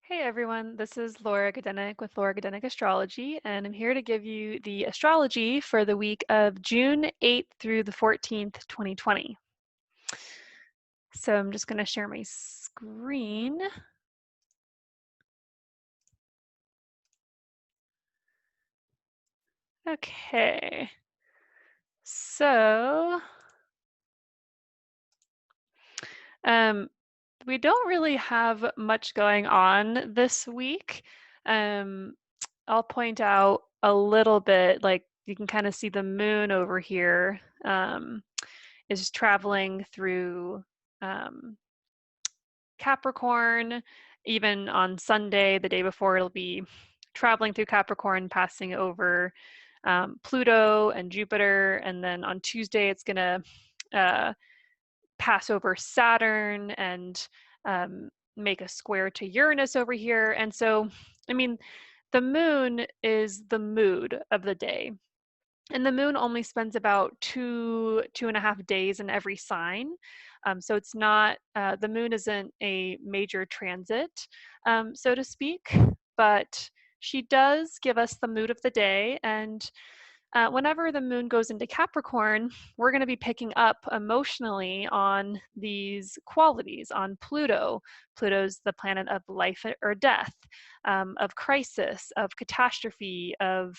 Hey everyone, this is Laura Gadenik with Laura Gadenik Astrology, and I'm here to give you the astrology for the week of June 8th through the 14th, 2020. So I'm just going to share my screen. Okay, so we don't really have much going on this week. Um, I'll point out a little bit, like you can kind of see the moon over here is traveling through Capricorn. Even on Sunday, the day before, it'll be traveling through Capricorn, passing over Pluto and Jupiter. And then on Tuesday, it's going to pass over Saturn and make a square to Uranus over here. And so, I mean, the moon is the mood of the day. And the moon only spends about 2.5 days in every sign. So it's not, the moon isn't a major transit, so to speak, but she does give us the mood of the day. And whenever the moon goes into Capricorn, we're going to be picking up emotionally on these qualities, on Pluto. Pluto's the planet of life or death, of crisis, of catastrophe, of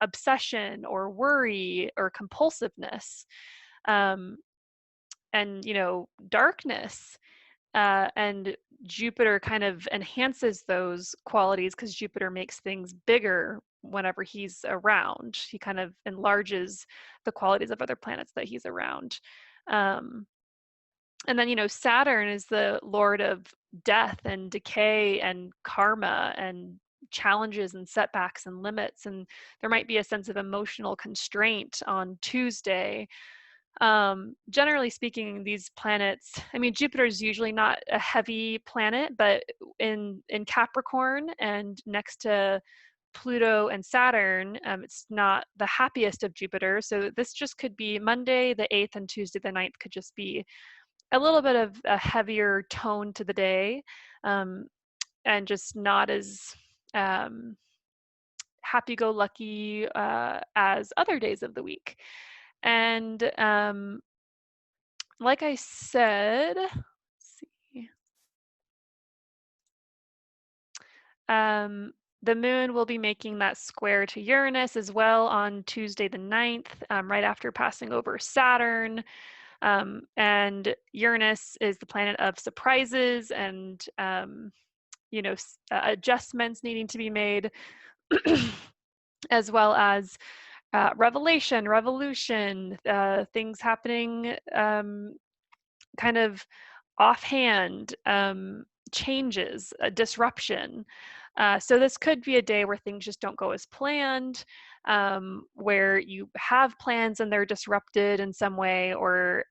obsession or worry or compulsiveness, and darkness. And Jupiter kind of enhances those qualities because Jupiter makes things bigger whenever he's around. He kind of enlarges the qualities of other planets that he's around. And then, Saturn is the lord of death and decay and karma and challenges and setbacks and limits. And there might be a sense of emotional constraint on Tuesday. Generally speaking, these planets, I mean, Jupiter is usually not a heavy planet, but in Capricorn and next to Pluto and Saturn, it's not the happiest of Jupiter. So this just could be Monday the 8th and Tuesday the 9th could just be a little bit of a heavier tone to the day, and just not as happy-go-lucky as other days of the week. And like I said, let's see. The moon will be making that square to Uranus as well on Tuesday the 9th, right after passing over Saturn. And Uranus is the planet of surprises and adjustments needing to be made, as well as revolution, things happening kind of offhand, changes, disruption. So this could be a day where things just don't go as planned, where you have plans and they're disrupted in some way, or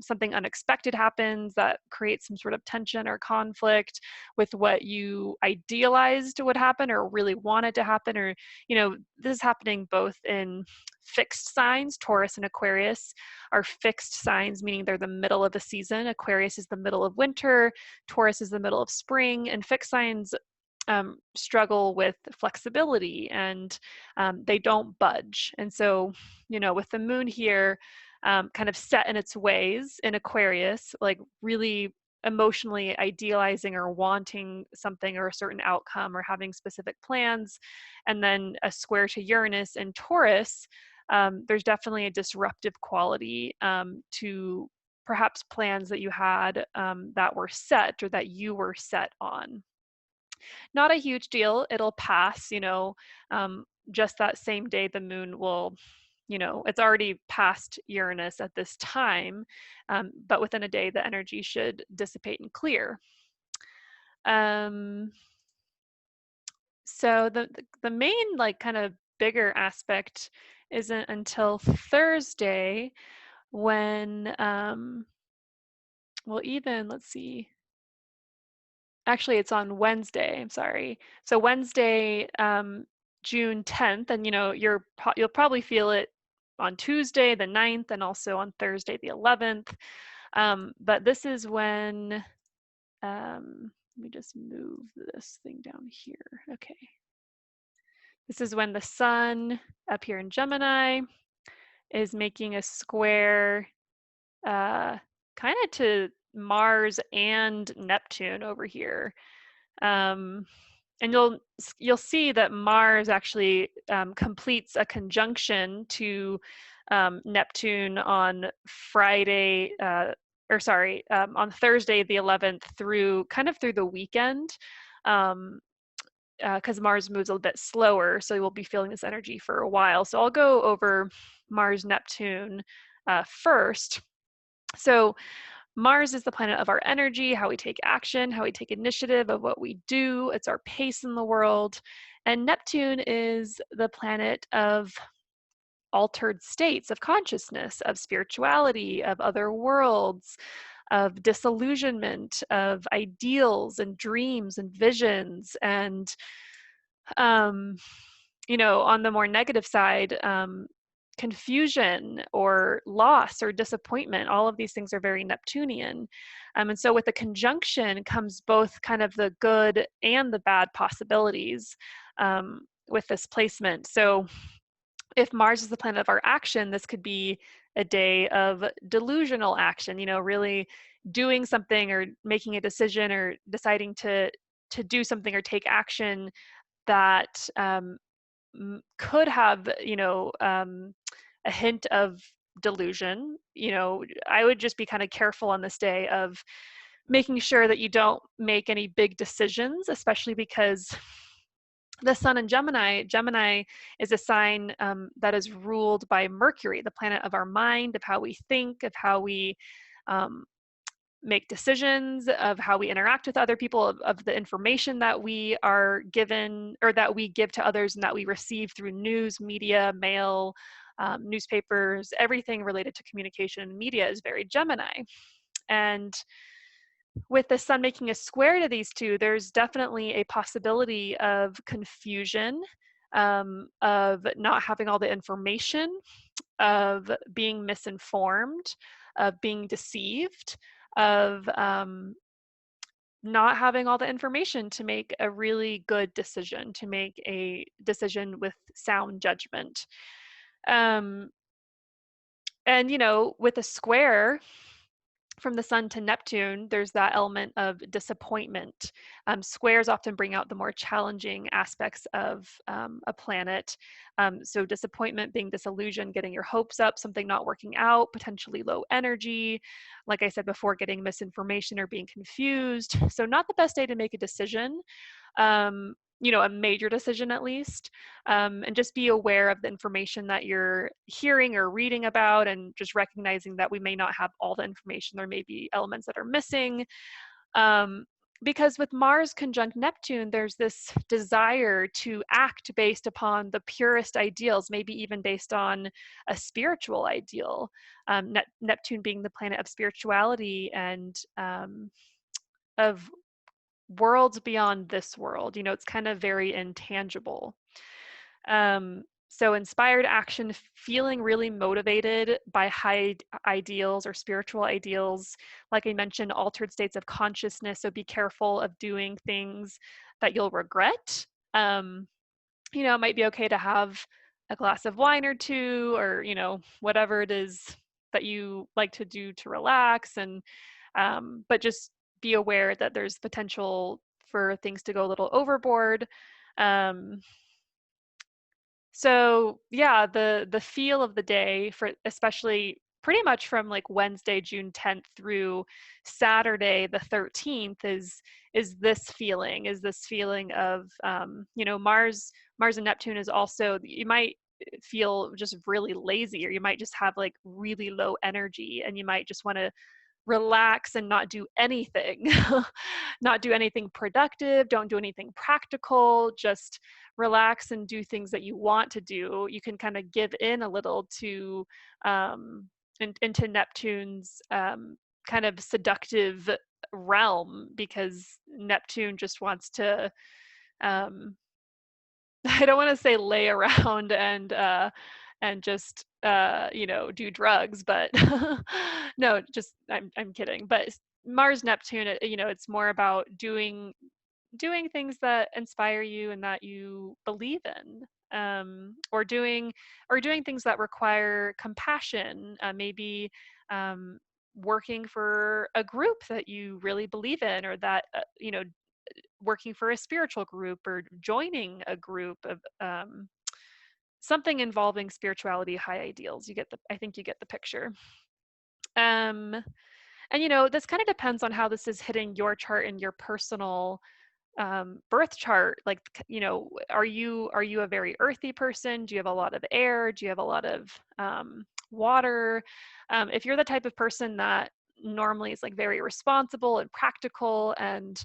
something unexpected happens that creates some sort of tension or conflict with what you idealized would happen or really wanted to happen. Or, this is happening both in fixed signs. Taurus and Aquarius are fixed signs, meaning they're the middle of a season. Aquarius is the middle of winter, Taurus is the middle of spring, and fixed signs struggle with flexibility, and they don't budge. And so, with the moon here, kind of set in its ways in Aquarius, like really emotionally idealizing or wanting something or a certain outcome or having specific plans, and then a square to Uranus in Taurus, there's definitely a disruptive quality to perhaps plans that you had that were set or that you were set on. Not a huge deal. It'll pass, just that same day the moon will, it's already past Uranus at this time, but within a day the energy should dissipate and clear. So the main like kind of bigger aspect isn't until Thursday when well, even let's see, actually it's on Wednesday, I'm sorry. So Wednesday, June 10th, and you'll probably feel it on Tuesday the 9th and also on Thursday the 11th. But this is when Let me just move this thing down here. Okay. This is when the sun up here in Gemini is making a square kind of to Mars and Neptune over here. And you'll see that Mars actually completes a conjunction to Neptune on Friday, on Thursday the 11th through the weekend. Because Mars moves a little bit slower, so we'll be feeling this energy for a while. So I'll go over Mars-Neptune first. So Mars is the planet of our energy, how we take action, how we take initiative of what we do. It's our pace in the world. And Neptune is the planet of altered states of consciousness, of spirituality, of other worlds, of disillusionment, of ideals and dreams and visions. And, on the more negative side, confusion or loss or disappointment, all of these things are very Neptunian. And so with the conjunction comes both kind of the good and the bad possibilities with this placement. So if Mars is the planet of our action, this could be a day of delusional action, really doing something or making a decision or deciding to do something or take action that could have, a hint of delusion. I would just be kind of careful on this day of making sure that you don't make any big decisions, especially because the sun in Gemini is a sign that is ruled by Mercury, the planet of our mind, of how we think, of how we make decisions, of how we interact with other people, of the information that we are given or that we give to others and that we receive through news, media, mail, newspapers. Everything related to communication and media is very Gemini. And with the sun making a square to these two, there's definitely a possibility of confusion, of not having all the information, of being misinformed, of being deceived, of not having all the information to make a really good decision, to make a decision with sound judgment. And, with a square from the sun to Neptune, there's that element of disappointment. Squares often bring out the more challenging aspects of a planet. So disappointment, being disillusioned, getting your hopes up, something not working out, potentially low energy. Like I said before, getting misinformation or being confused. So not the best day to make a decision. A major decision at least, and just be aware of the information that you're hearing or reading about, and just recognizing that we may not have all the information. There may be elements that are missing. Because with Mars conjunct Neptune, there's this desire to act based upon the purest ideals, maybe even based on a spiritual ideal. Neptune being the planet of spirituality and of worlds beyond this world. It's kind of very intangible. So inspired action, feeling really motivated by high ideals or spiritual ideals. Like I mentioned, altered states of consciousness. So be careful of doing things that you'll regret. It might be okay to have a glass of wine or two, or, whatever it is that you like to do to relax. And, but just be aware that there's potential for things to go a little overboard. So yeah, the feel of the day, for especially pretty much from like Wednesday, June 10th through Saturday, the 13th, is this feeling of Mars and Neptune is also, you might feel just really lazy, or you might just have like really low energy, and you might just want to relax and not do anything. Not do anything productive, don't do anything practical, just relax and do things that you want to do. You can kind of give in a little to into Neptune's kind of seductive realm, because Neptune just wants to I don't want to say lay around and and just do drugs. But no, just I'm kidding. But Mars Neptune, it's more about doing things that inspire you and that you believe in, or doing things that require compassion, maybe um, working for a group that you really believe in, or that working for a spiritual group, or joining a group of something involving spirituality, high ideals. I think you get the picture. um, and this kind of depends on how this is hitting your chart and your personal birth chart. Like, are you a very earthy person? Do you have a lot of air? Do you have a lot of water? If you're the type of person that normally is like very responsible and practical, and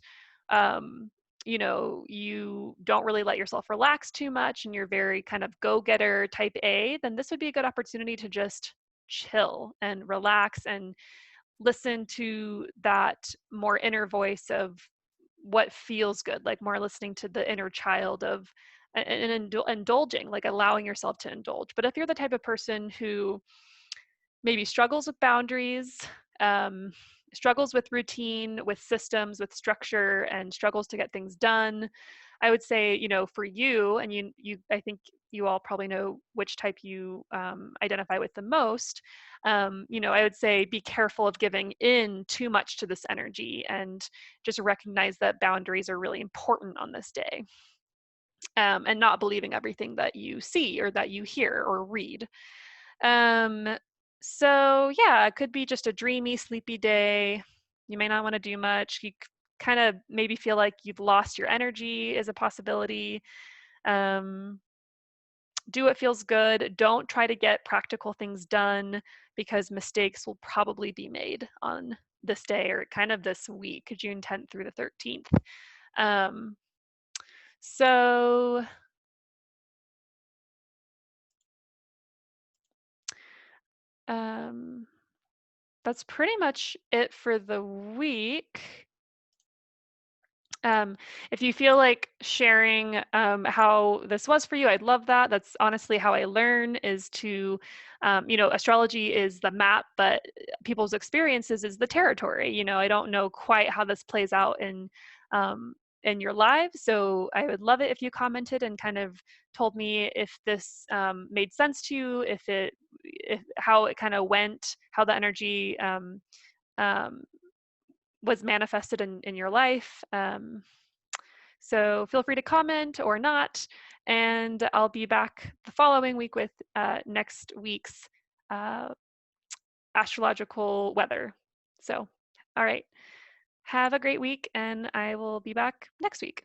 um, you don't really let yourself relax too much, and you're very kind of go-getter type A, then this would be a good opportunity to just chill and relax and listen to that more inner voice of what feels good, like more listening to the inner child of and indulging, like allowing yourself to indulge. But if you're the type of person who maybe struggles with boundaries, um, struggles with routine, with systems, with structure, and struggles to get things done, I would say, for you, and I think you all probably know which type you identify with the most. I would say be careful of giving in too much to this energy, and just recognize that boundaries are really important on this day, and not believing everything that you see or that you hear or read. Um, so yeah, it could be just a dreamy, sleepy day. You may not want to do much. You kind of maybe feel like you've lost your energy is a possibility. Um, do what feels good. Don't try to get practical things done, because mistakes will probably be made on this day, or kind of this week, June 10th through the 13th. Um, so um, that's pretty much it for the week. If you feel like sharing how this was for you, I'd love that. That's honestly how I learn, is to, astrology is the map, but people's experiences is the territory. I don't know quite how this plays out in your lives. So I would love it if you commented and kind of told me if this made sense to you, if how it kind of went, how the energy um, was manifested in your life. So feel free to comment or not, and I'll be back the following week with next week's uh, astrological weather. So, all right, have a great week, and I will be back next week.